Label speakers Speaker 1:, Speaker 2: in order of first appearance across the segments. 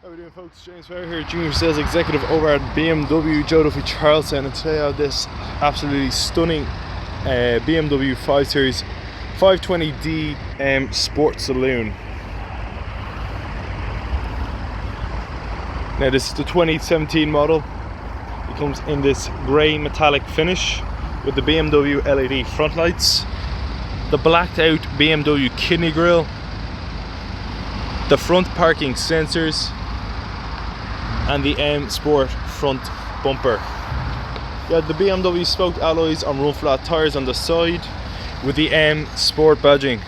Speaker 1: How are we doing, folks? James Fair here, Junior Sales Executive over at BMW Joe Duffy Charlestown, and today I have this absolutely stunning BMW 5 Series 520D M Sport Saloon. Now this is the 2017 model. It comes in this grey metallic finish with the BMW LED front lights, the blacked out BMW kidney grille, the front parking sensors, and the M Sport front bumper. You have the BMW spoked alloys on run flat tyres on the side with the M Sport badging.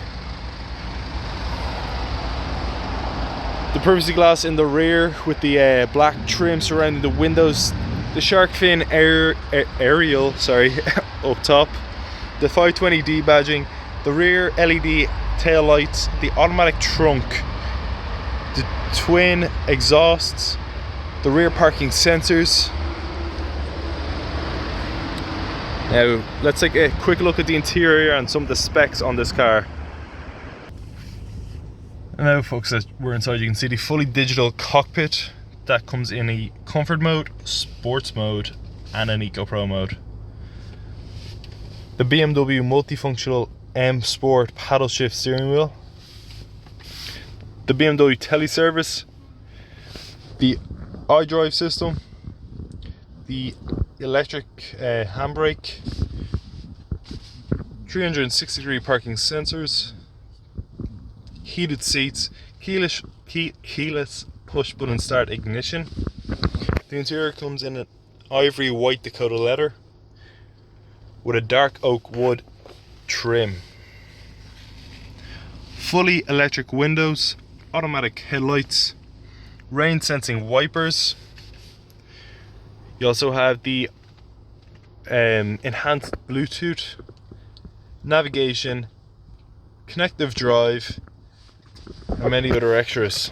Speaker 1: The privacy glass in the rear with the black trim surrounding the windows, the shark fin aerial up top, the 520D badging, the rear LED tail lights, the automatic trunk, the twin exhausts, the rear parking sensors. Now let's take a quick look at the interior and some of the specs on this car. And now, folks, as we're inside, you can see the fully digital cockpit that comes in a comfort mode, sports mode, and an Eco Pro mode. The BMW multifunctional M Sport paddle shift steering wheel, the BMW teleservice, the iDrive system, the electric handbrake, 360-degree parking sensors, heated seats, keyless push button start ignition. The interior comes in an ivory white Dakota leather with a dark oak wood trim. Fully electric windows, automatic headlights, rain sensing wipers. You also have the enhanced Bluetooth, navigation, connective drive, and many other extras.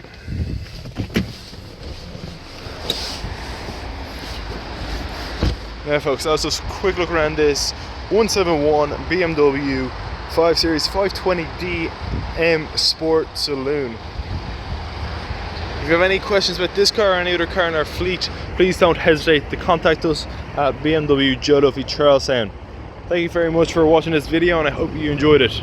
Speaker 1: Now, folks, that was just a quick look around this 171 BMW 5 Series 520D M Sport Saloon. If you have any questions about this car or any other car in our fleet, please don't hesitate to contact us at BMW Joe Duffy Charlestown. Thank you very much for watching this video, and I hope you enjoyed it.